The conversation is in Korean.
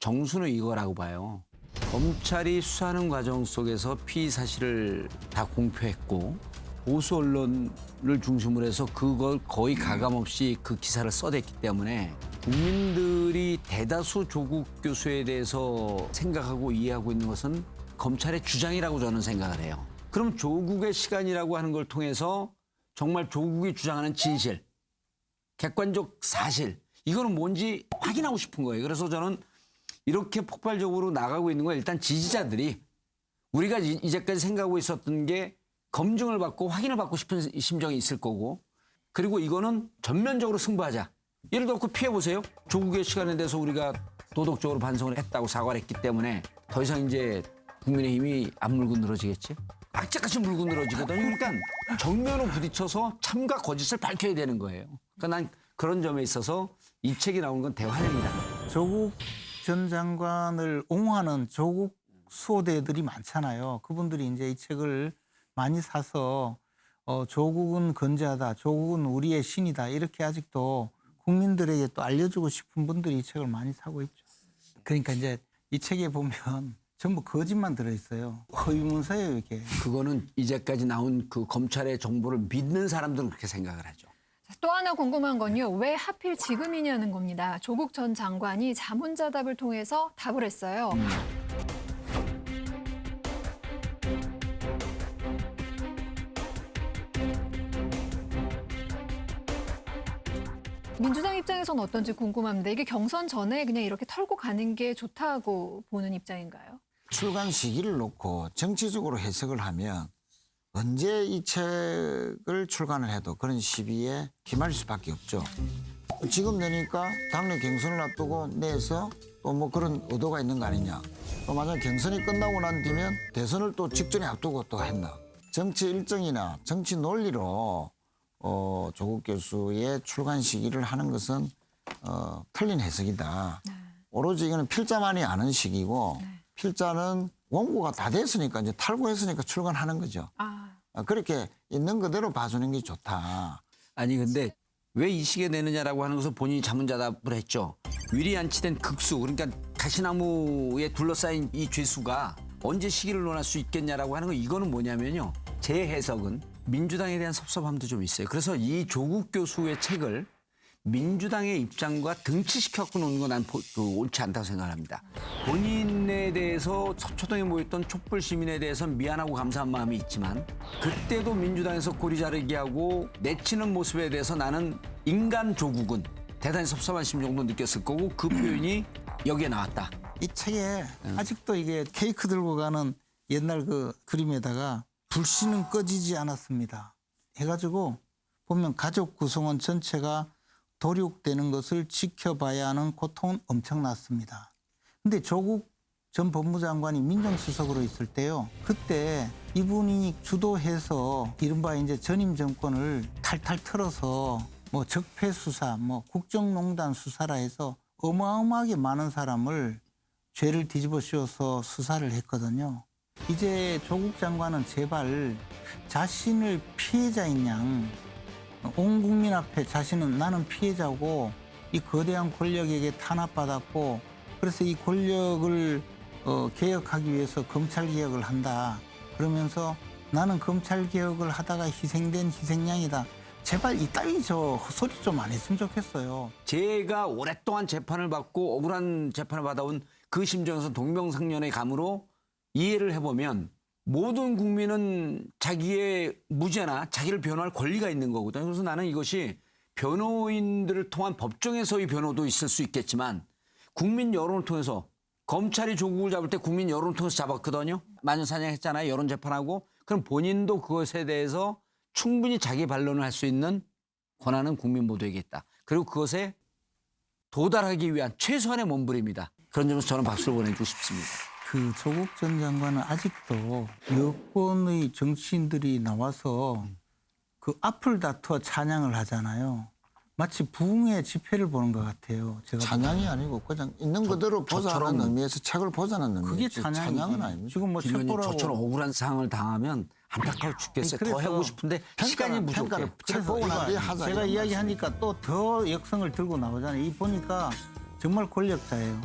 정수는 이거라고 봐요. 검찰이 수사하는 과정 속에서 피의 사실을 다 공표했고 보수 언론을 중심으로 해서 그걸 거의 가감없이 그 기사를 써댔기 때문에 국민들이 대다수 조국 교수에 대해서 생각하고 이해하고 있는 것은 검찰의 주장이라고 저는 생각을 해요. 그럼 조국의 시간이라고 하는 걸 통해서 정말 조국이 주장하는 진실, 객관적 사실, 이거는 뭔지 확인하고 싶은 거예요. 그래서 저는 이렇게 폭발적으로 나가고 있는 건 일단 지지자들이 우리가 이제까지 생각하고 있었던 게 검증을 받고 확인을 받고 싶은 심정이 있을 거고, 그리고 이거는 전면적으로 승부하자. 예를 들어 피해보세요. 조국의 시간에 대해서 우리가 도덕적으로 반성을 했다고 사과를 했기 때문에 더 이상 이제 국민의힘이 안 물고 늘어지겠지? 악재같이 물고 늘어지거든요. 그러니까 정면으로 부딪혀서 참과 거짓을 밝혀야 되는 거예요. 그러니까 난 그런 점에 있어서 이 책이 나오는 건 대환영이다. 조국 전 장관을 옹호하는 조국 수호대들이 많잖아요. 그분들이 이제 이 책을 많이 사서 조국은 건재하다, 조국은 우리의 신이다, 이렇게 아직도 국민들에게 또 알려주고 싶은 분들이 이 책을 많이 사고 있죠. 그러니까 이제 이 책에 보면 전부 거짓만 들어있어요. 허위문서예요, 이게. 그거는 이제까지 나온 그 검찰의 정보를 믿는 사람들은 그렇게 생각을 하죠. 또 하나 궁금한 건요. 왜 하필 지금이냐는 겁니다. 조국 전 장관이 자문자답을 통해서 답을 했어요. 민주당 입장에서는 어떤지 궁금합니다. 이게 경선 전에 그냥 이렇게 털고 가는 게 좋다고 보는 입장인가요? 출간 시기를 놓고 정치적으로 해석을 하면 언제 이 책을 출간을 해도 그런 시비에 기말릴 수밖에 없죠. 지금 내니까 당내 경선을 앞두고 내서 또 뭐 그런 의도가 있는 거 아니냐. 또 만약 경선이 끝나고 난 뒤면 대선을 또 직전에 앞두고 또 했나. 정치 일정이나 정치 논리로 조국 교수의 출간 시기를 하는 것은 틀린 해석이다. 오로지 이거는 필자만이 아는 시기고 필자는 원고가 다 됐으니까 이제 탈고했으니까 출간하는 거죠. 그렇게 있는 그대로 봐주는 게 좋다. 아니 근데 왜 이 시기에 내느냐라고 하는 것을 본인이 자문자답을 했죠. 위리 안치된 극수, 그러니까 가시나무에 둘러싸인 이 죄수가 언제 시기를 논할 수 있겠냐라고 하는 거, 이거는 뭐냐면요. 제 해석은 민주당에 대한 섭섭함도 좀 있어요. 그래서 이 조국 교수의 책을 민주당의 입장과 등치시켜갖고 놓는 건 난 옳지 않다고 생각합니다. 본인에 대해서 서초동에 모였던 촛불 시민에 대해서 미안하고 감사한 마음이 있지만 그때도 민주당에서 고리 자르기 하고 내치는 모습에 대해서 나는 인간 조국은 대단히 섭섭한 심정도 느꼈을 거고 그 표현이 여기에 나왔다. 이 책에 아직도 이게 케이크 들고 가는 옛날 그 그림에다가 불씨는 꺼지지 않았습니다 해가지고 보면 가족 구성원 전체가 도륙되는 것을 지켜봐야 하는 고통은 엄청났습니다. 근데 조국 전 법무장관이 민정수석으로 있을 때요. 그때 이분이 주도해서 이른바 이제 전임 정권을 탈탈 털어서 뭐 적폐 수사, 뭐 국정농단 수사라 해서 어마어마하게 많은 사람을 죄를 뒤집어 씌워서 수사를 했거든요. 이제 조국 장관은 제발 자신을 피해자인 양 온 국민 앞에 자신은 나는 피해자고 이 거대한 권력에게 탄압받았고 그래서 이 권력을 개혁하기 위해서 검찰개혁을 한다. 그러면서 나는 검찰개혁을 하다가 희생된 희생양이다. 제발 이따위 저 헛소리 좀 안 했으면 좋겠어요. 제가 오랫동안 재판을 받고 억울한 재판을 받아온 그 심정에서 동병상련의 감으로 이해를 해보면 모든 국민은 자기의 무죄나 자기를 변호할 권리가 있는 거거든요. 그래서 나는 이것이 변호인들을 통한 법정에서의 변호도 있을 수 있겠지만 국민 여론을 통해서 검찰이 조국을 잡을 때 국민 여론을 통해서 잡았거든요. 마녀사냥했잖아요. 여론 재판하고. 그럼 본인도 그것에 대해서 충분히 자기 반론을 할 수 있는 권한은 국민 모두에게 있다. 그리고 그것에 도달하기 위한 최소한의 몸부림이다. 그런 점에서 저는 박수를 보내주고 싶습니다. 그 조국 전 장관은 아직도 여권의 정치인들이 나와서 그 앞을 다투어 찬양을 하잖아요. 마치 부흥의 집회를 보는 것 같아요. 제가 찬양이 아니고 그냥 있는 그대로 보자는 의미에서 책을 보자는 의미죠. 그게 찬양은 아닙니다. 지금 뭐 김 의원님, 첩보라고 저처럼 억울한 상황을 당하면 안타까워 죽겠어요. 아니, 더 그래서 해보고 싶은데 시간이 부족해. 책 보고 난 뒤에 이거 하자. 제가 이런 이야기하니까 또 더 역성을 들고 나오잖아요. 이 보니까 정말 권력자예요.